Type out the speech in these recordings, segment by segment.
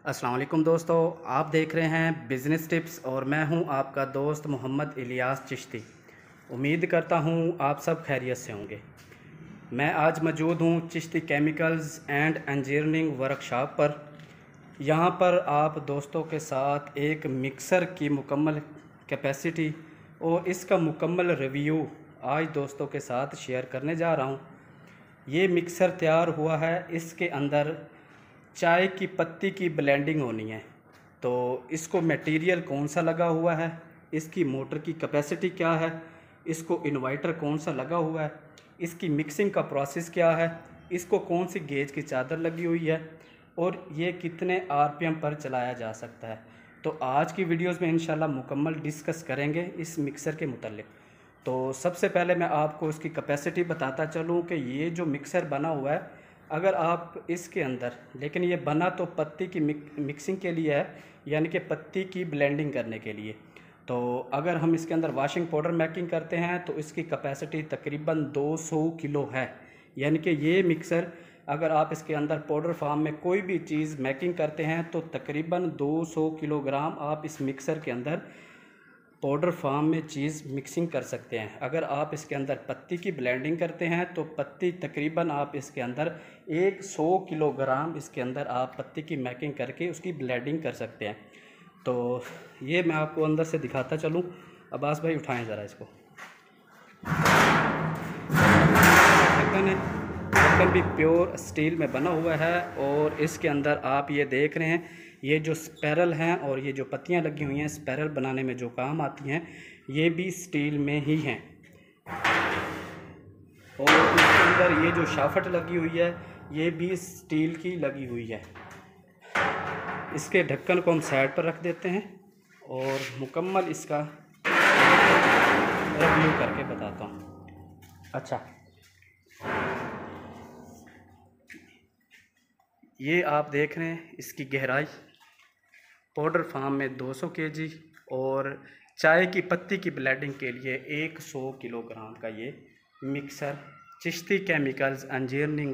अस्सलाम वालेकुम दोस्तों, आप देख रहे हैं बिज़नेस टिप्स और मैं हूं आपका दोस्त मोहम्मद इलियास चिश्ती। उम्मीद करता हूं आप सब खैरियत से होंगे। मैं आज मौजूद हूं Chishti chemicals and engineering workshop पर। यहां पर आप दोस्तों के साथ एक मिक्सर की मुकम्मल कैपेसिटी और इसका मुकम्मल रिव्यू आज दोस्तों के साथ शेयर करने जा रहा हूं। ये मिक्सर तैयार हुआ है, इसके अंदर चाय की पत्ती की ब्लेंडिंग होनी है। तो इसको मटेरियल कौन सा लगा हुआ है, इसकी मोटर की कैपेसिटी क्या है, इसको इन्वर्टर कौन सा लगा हुआ है, इसकी मिक्सिंग का प्रोसेस क्या है, इसको कौन सी गेज की चादर लगी हुई है और ये कितने आरपीएम पर चलाया जा सकता है। तो आज की वीडियोस में इंशाल्लाह मुकम्मल डिस्कस करेंगे इस मिक्सर के मुतालिक। तो सबसे पहले मैं आपको इसकी कैपेसिटी बताता चलूँ कि ये जो मिक्सर बना हुआ है, अगर आप इसके अंदर, लेकिन ये बना तो पत्ती की मिक्सिंग के लिए है, यानी कि पत्ती की ब्लेंडिंग करने के लिए। तो अगर हम इसके अंदर वॉशिंग पाउडर मेकिंग करते हैं तो इसकी कैपेसिटी तकरीबन 200 किलो है। यानी कि ये मिक्सर अगर आप इसके अंदर पाउडर फार्म में कोई भी चीज़ मेकिंग करते हैं तो तकरीबन 200 किलोग्राम आप इस मिक्सर के अंदर पाउडर फार्म में चीज़ मिक्सिंग कर सकते हैं। अगर आप इसके अंदर पत्ती की ब्लेंडिंग करते हैं तो पत्ती तकरीबन आप इसके अंदर 100 किलोग्राम इसके अंदर आप पत्ती की मेकिंग करके उसकी ब्लेंडिंग कर सकते हैं। तो ये मैं आपको अंदर से दिखाता चलूँ। अब्बास भाई उठाएं ज़रा इसको। ढक्कन है, ढक्कन भी प्योर स्टील में बना हुआ है और इसके अंदर आप ये देख रहे हैं, ये जो स्पैरल हैं और ये जो पत्तियां लगी हुई हैं स्पैरल बनाने में जो काम आती हैं, ये भी स्टील में ही हैं। और इसके अंदर ये जो शाफट लगी हुई है ये भी स्टील की लगी हुई है। इसके ढक्कन को हम साइड पर रख देते हैं और मुकम्मल इसका रिव्यू करके बताता हूँ। अच्छा, ये आप देख रहे हैं इसकी गहराई पाउडर फार्म में 200 केजी और चाय की पत्ती की ब्लेंडिंग के लिए 100 किलोग्राम का ये mixer Chishti chemicals engineering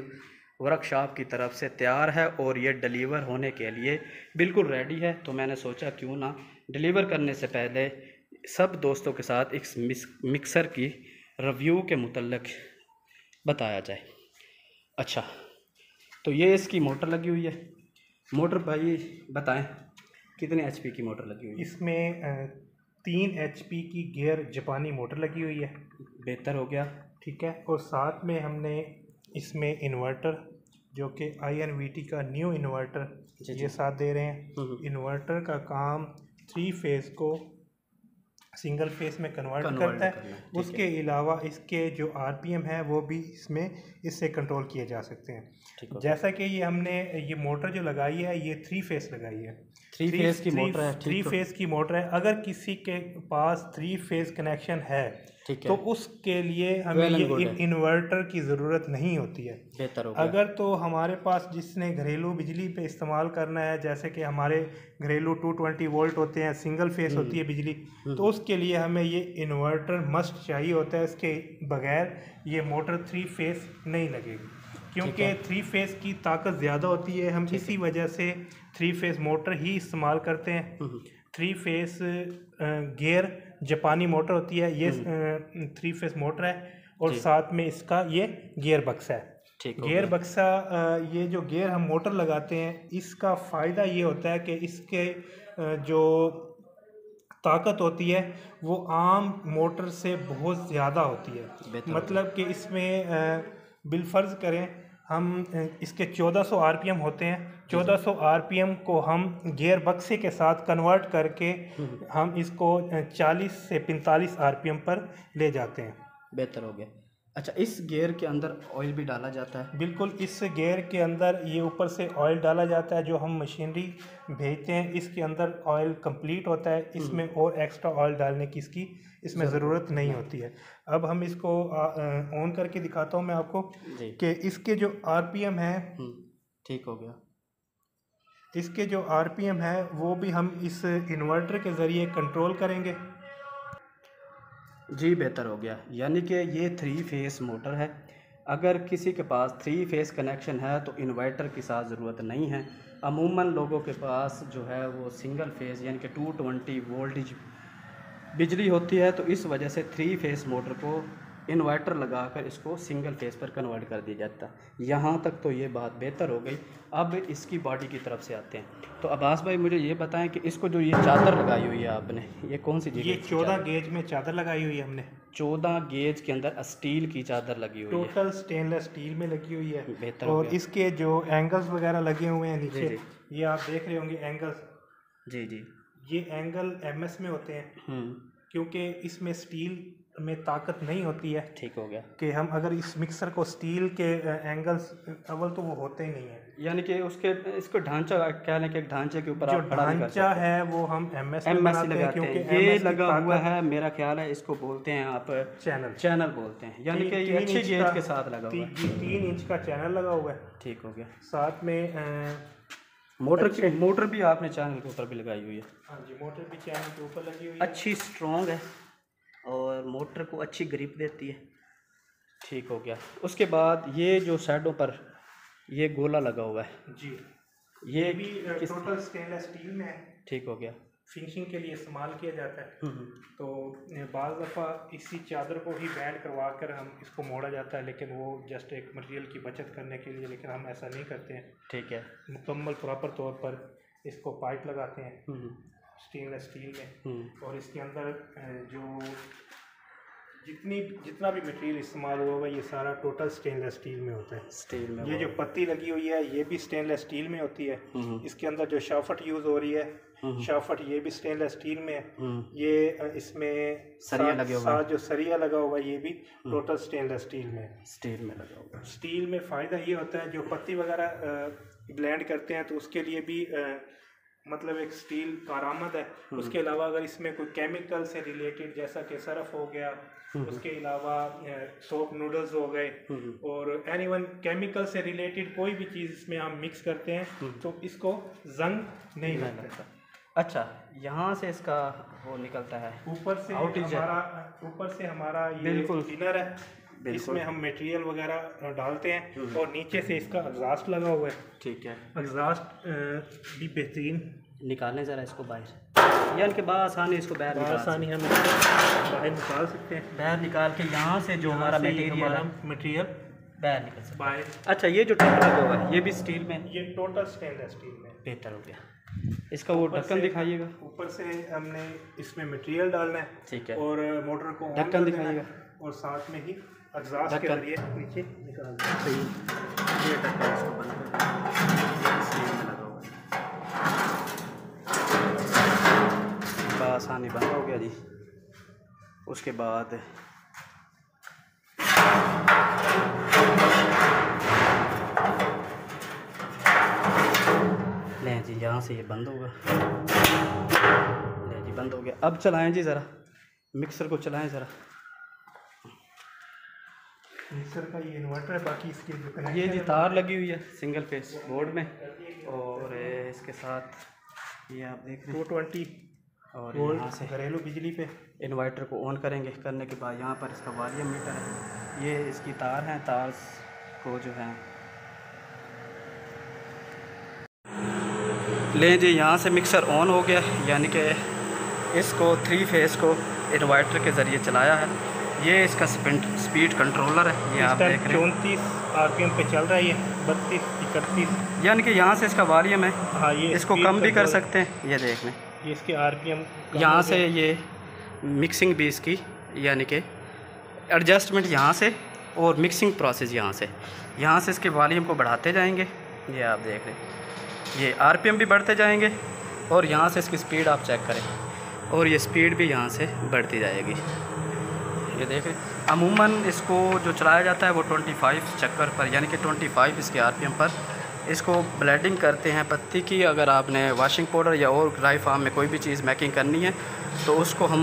workshop की तरफ से तैयार है और ये डिलीवर होने के लिए बिल्कुल रेडी है। तो मैंने सोचा क्यों ना डिलीवर करने से पहले सब दोस्तों के साथ इस मिक्सर की रिव्यू के मुतल्लिक बताया जाए। अच्छा, तो ये इसकी मोटर लगी हुई है। मोटर भाई बताएं कितने एचपी की मोटर लगी हुई है? इसमें 3 एचपी की गियर जापानी मोटर लगी हुई है। बेहतर हो गया, ठीक है। और साथ में हमने इसमें इन्वर्टर जो कि INVT का न्यू इन्वर्टर ये साथ दे रहे हैं। इन्वर्टर का काम 3 फेज़ को सिंगल फेस में कन्वर्ट करता है। उसके अलावा इसके जो RPM है वो भी इससे कंट्रोल किए जा सकते हैं। जैसा कि ये हमने ये मोटर जो लगाई है ये 3 फेस लगाई है। 3 फेस की मोटर है। 3 फेस की मोटर है। अगर किसी के पास 3 फेस कनेक्शन है तो उसके लिए हमें ये इन्वर्टर की ज़रूरत नहीं होती है। बेहतर हो गया। अगर तो हमारे पास जिसने घरेलू बिजली पे इस्तेमाल करना है, जैसे कि हमारे घरेलू 220 वोल्ट होते हैं, सिंगल फेस होती है बिजली, तो उसके लिए हमें ये इन्वर्टर मस्ट चाहिए होता है। इसके बगैर ये मोटर 3 फेस नहीं लगेगी, क्योंकि 3 फेस की ताकत ज़्यादा होती है। हम इसी वजह से 3 फेस मोटर ही इस्तेमाल करते हैं। 3 फेस गियर जापानी मोटर होती है, ये 3 फेस मोटर है और साथ में इसका ये गियर बक्सा है। गियर बक्सा, ये जो गियर हम मोटर लगाते हैं इसका फ़ायदा ये होता है कि इसके जो ताकत होती है वो आम मोटर से बहुत ज़्यादा होती है। मतलब कि इसमें बिलफर्ज करें हम इसके 1400 RPM होते हैं। 1400 RPM को हम गियर बक्से के साथ कन्वर्ट करके हम इसको 40 से 45 RPM पर ले जाते हैं। बेहतर हो गया। अच्छा, इस गियर के अंदर ऑयल भी डाला जाता है? बिल्कुल, इस गियर के अंदर ये ऊपर से ऑयल डाला जाता है। जो हम मशीनरी भेजते हैं इसके अंदर ऑयल कंप्लीट होता है। इसमें और एक्स्ट्रा ऑयल डालने की इसमें ज़रूरत नहीं होती है। अब हम इसको ऑन करके दिखाता हूँ मैं आपको कि इसके जो RPM है, ठीक हो गया, इसके जो RPM है वो भी हम इस इन्वर्टर के ज़रिए कंट्रोल करेंगे। जी बेहतर हो गया। यानी कि ये 3 फेस मोटर है। अगर किसी के पास 3 फेस कनेक्शन है तो इन्वर्टर की साथ ज़रूरत नहीं है। अमूमन लोगों के पास जो है वो सिंगल फेस यानी कि 220 वोल्टेज बिजली होती है, तो इस वजह से 3 फेस मोटर को इन्वर्टर लगाकर इसको सिंगल फेस पर कन्वर्ट कर दिया जाता है। यहाँ तक तो ये बात बेहतर हो गई। अब इसकी बॉडी की तरफ से आते हैं। तो अब्बास भाई मुझे ये बताएं कि इसको जो ये चादर लगाई हुई है आपने, ये कौन सी चीज़? ये 14 गेज में चादर लगाई हुई है हमने। 14 गेज के अंदर स्टील की चादर लगी हुई है, टोटल स्टेनलेस स्टील में लगी हुई है। बेहतर। और इसके जो एंगल्स वगैरह लगे हुए हैं नीचे, ये आप देख रहे होंगे एंगल्स। जी जी, ये एंगल MS में होते हैं, क्योंकि इसमें स्टील में ताकत नहीं होती है। ठीक हो गया कि हम अगर इस मिक्सर को स्टील के एंगल्स, अव्वल तो वो होते ही नहीं है, यानी कि उसके इसको ढांचा कह लें कि एक ढांचे के ऊपर जो आप खड़ा नहीं कर सकते। ढांचा है वो हम MS में बनाते हैं, क्योंकि ये MS की लगा हुआ ताकत है, मेरा ख्याल है इसको बोलते हैं आप चैनल बोलते हैं, यानी कि ये 3 अच्छी इंच गेज के साथ लगा हुआ है। 3 इंच का चैनल लगा हुआ है। ठीक हो गया। साथ में मोटर भी आपने चैनल के ऊपर भी लगाई हुई है। हाँ जी, मोटर भी चैनल के ऊपर लगी हुई है। अच्छी स्ट्रॉन्ग है और मोटर को अच्छी ग्रिप देती है। ठीक हो गया। उसके बाद ये जो साइडों पर ये गोला लगा हुआ है जी, ये भी टोटल स्टेनलेस स्टील में है। ठीक हो गया। फिनिशिंग के लिए इस्तेमाल किया जाता है। तो बाज़ दफ़ा इसी चादर को ही बैंड करवा कर हम इसको मोड़ा जाता है, लेकिन वो जस्ट एक मटेरियल की बचत करने के लिए, लेकिन हम ऐसा नहीं करते हैं। ठीक है। मुकम्मल प्रॉपर तौर पर इसको पाइप लगाते हैं स्टेनलेस स्टील में, और इसके अंदर जो जितना भी मटेरियल इस्तेमाल हुआ होगा ये सारा टोटल स्टेनलेस स्टील में होता है। स्टील में ये जो पत्ती लगी हुई है ये भी स्टेनलेस स्टील में होती है। इसके अंदर जो शाफट यूज़ हो रही है, शाफट ये भी स्टेनलेस स्टील में है। ये इसमें सरिया लगे हुए हैं, जो सरिया लगा हुआ है ये भी टोटल स्टेनलेस स्टील में है। स्टील में लगा हुआ है। स्टील में फ़ायदा ये होता है, जो पत्ती वगैरह ब्लेंड करते हैं तो उसके लिए भी मतलब एक स्टील कारआमद है। उसके अलावा अगर इसमें कोई केमिकल से रिलेटेड, जैसा कि सरफ हो गया, उसके अलावा सोप नूडल्स हो गए, और एनीवन केमिकल से रिलेटेड कोई भी चीज़ इसमें हम मिक्स करते हैं तो इसको जंग नहीं लगता। अच्छा, यहाँ से इसका वो निकलता है, ऊपर से हमारा ये इनर है, इसमें हम मटेरियल वगैरह डालते हैं, और नीचे से इसका एग्जॉस्ट लगा हुआ है। ठीक है। एग्जॉस्ट भी बेहतरीन। निकालें ज़रा इसको बाहर, यानी कि आसानी इसको बाहर हम निकाल सकते हैं। बाहर निकाल के यहाँ से जो हमारा मटेरियल बाहर निकल सकता है। अच्छा, ये जो टैंक लगा हुआ है ये भी स्टील में? ये टोटल स्टेनलेस स्टील में। बेहतर हो गया। इसका वो ढक्कन दिखाइएगा। ऊपर से हमने इसमें मटेरियल डालना है। ठीक है। और मोटर को ढक्कन दिखाइएगा, और साथ में ही एग्जॉस्ट के जरिए नीचे निकाल दें। ये ढक्कन इसको बंद कर स्टील में लगा हुआ है। आसानी बंद हो गया जी। उसके बाद लें जी, यहाँ से ये बंद होगा। लें जी, बंद हो गया। अब चलाएं जी, ज़रा मिक्सर को चलाएं ज़रा। मिक्सर का ये इन्वर्टर है, बाकी इसके जो ये जी तार लगी हुई है सिंगल फेस बोर्ड में, और इसके साथ ये आप देख रहे हैं 220 और यहाँ से घरेलू बिजली पे इन्वर्टर को ऑन करेंगे। करने के बाद यहाँ पर इसका वॉल्यूम मीटर है, ये इसकी तार हैं, तार को जो है लें जी। यहाँ से मिक्सर ऑन हो गया, यानी कि इसको 3 फेस को इन्वर्टर के ज़रिए चलाया है। ये इसका स्पीड कंट्रोलर है, ये आप देख रहे हैं 34 RPM पे चल रहा है। ये 32 31, यानी कि यहाँ से इसका वॉल्यूम है। हाँ, ये इसको कम भी कर सकते हैं। ये देख लें, ये इसके RPM यहाँ से ये मिक्सिंग भी इसकी, यानी कि एडजस्टमेंट यहाँ से और मिक्सिंग प्रोसेस यहाँ से इसके वॉल्यूम को बढ़ाते जाएंगे। ये आप देख रहे हैं, ये RPM भी बढ़ते जाएंगे, और यहाँ से इसकी स्पीड आप चेक करें, और ये स्पीड भी यहाँ से बढ़ती जाएगी। ये देख रहे हैं। अमूमन इसको जो चलाया जाता है वो 25 चक्कर पर, यानी कि 25 इसके RPM पर इसको ब्लेंडिंग करते हैं पत्ती की। अगर आपने वॉशिंग पाउडर या और ड्राई फार्म में कोई भी चीज़ मेकिंग करनी है तो उसको हम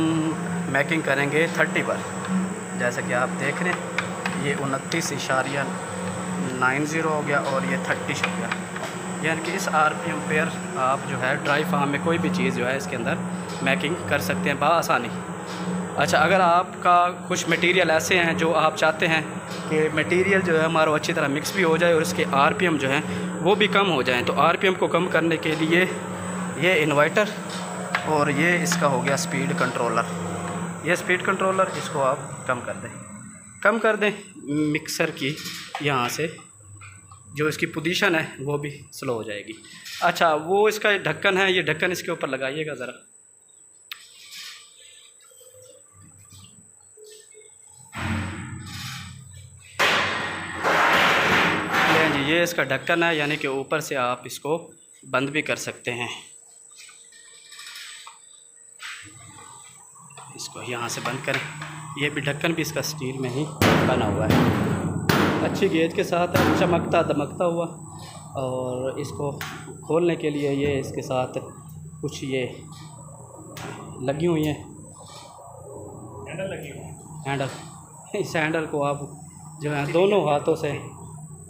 मेकिंग करेंगे 30 पर। जैसा कि आप देख रहे हैं, ये 29.90 हो गया और ये 30 हो गया, यानी कि इस RPM पर आप जो है ड्राई फार्म में कोई भी चीज़ जो है इसके अंदर मेकिंग कर सकते हैं बआसानी। अच्छा, अगर आपका कुछ मटेरियल ऐसे हैं जो आप चाहते हैं कि मटेरियल जो है हमारा अच्छी तरह मिक्स भी हो जाए और इसके आरपीएम जो हैं वो भी कम हो जाएं। तो आरपीएम को कम करने के लिए ये इन्वर्टर और ये इसका हो गया स्पीड कंट्रोलर। ये स्पीड कंट्रोलर इसको आप कम कर दें मिक्सर की, यहाँ से जो इसकी पोजीशन है वो भी स्लो हो जाएगी। अच्छा, वो इसका ढक्कन है, ये ढक्कन इसके ऊपर लगाइएगा ज़रा। ये इसका ढक्कन है, यानी कि ऊपर से आप इसको बंद भी कर सकते हैं। इसको यहाँ से बंद करें। ये भी ढक्कन भी इसका स्टील में ही बना हुआ है, अच्छी गेज के साथ है, चमकता दमकता हुआ। और इसको खोलने के लिए ये इसके साथ कुछ ये लगी हुई हैं, हैंडल लगी हुई है। हैंडल, इस हैंडल को आप जो है दोनों हाथों से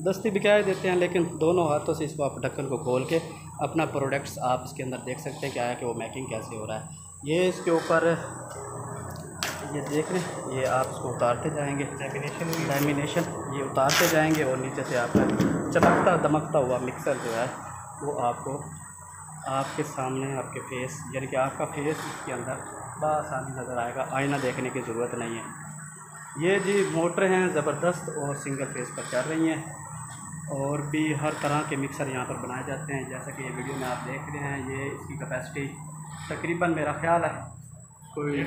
दस्ती बिकाए देते हैं, लेकिन दोनों हाथों से इसको आप ढक्कन को खोल के अपना प्रोडक्ट्स आप इसके अंदर देख सकते हैं क्या है कि वो मैकिंग कैसे हो रहा है। ये इसके ऊपर ये देख रहे हैं, ये आप इसको उतारते जाएंगे, लैमिनेशन ये उतारते जाएंगे और नीचे से आपका चमकता दमकता हुआ मिक्सर जो है वो आपको आपके सामने आपके फेस, यानी कि आपका फेस इसके अंदर बआसानी नज़र आएगा। आईना देखने की ज़रूरत नहीं है। ये जी मोटर हैं ज़बरदस्त और सिंगल फेस पर चल रही हैं, और भी हर तरह के मिक्सर यहाँ पर बनाए जाते हैं। जैसा कि ये वीडियो में आप देख रहे हैं, ये इसकी कैपेसिटी तकरीबन मेरा ख्याल है कोई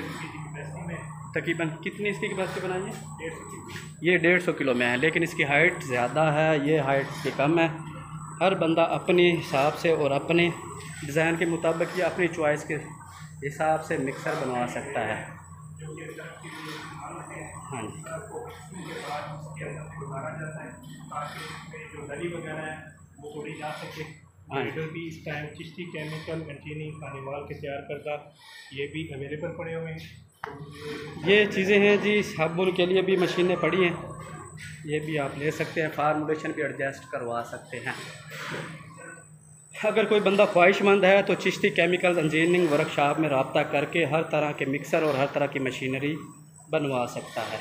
तकरीबन कितनी इसकी कैपेसिटी बनाई है, 150। ये 150 किलो में है, लेकिन इसकी हाइट ज़्यादा है, ये हाइट इसकी कम है। हर बंदा अपने हिसाब से और अपने डिज़ाइन के मुताबिक या अपनी चॉइस के हिसाब से मिक्सर बनवा सकता है। हाँ जी, जो गली वगैरह है वो थोड़ी जा सके। ग्रेडर भी इस time Chishti chemical engineering Khanewal के तैयार करता, ये भी अवेलेबल पड़े हुए हैं। ये चीज़ें हैं जी, साबुन के लिए भी मशीनें पड़ी हैं, ये भी आप ले सकते हैं, फार्मूलेशन भी एडजस्ट करवा सकते हैं। अगर कोई बंदा ख्वाहिशमंद है तो चिश्ती केमिकल इंजीनियरिंग वर्कशॉप में रब्ता करके हर तरह के मिक्सर और हर तरह की मशीनरी बनवा सकता है।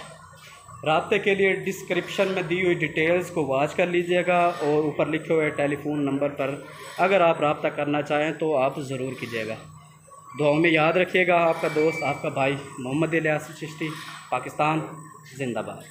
राब्ते के लिए डिस्क्रिप्शन में दी हुई डिटेल्स को वॉच कर लीजिएगा और ऊपर लिखे हुए टेलीफोन नंबर पर अगर आप रब्ता करना चाहें तो आप ज़रूर कीजिएगा। दुआओं में याद रखिएगा। आपका दोस्त, आपका भाई मोहम्मद इलियास चिश्ती, पाकिस्तान जिंदाबाद।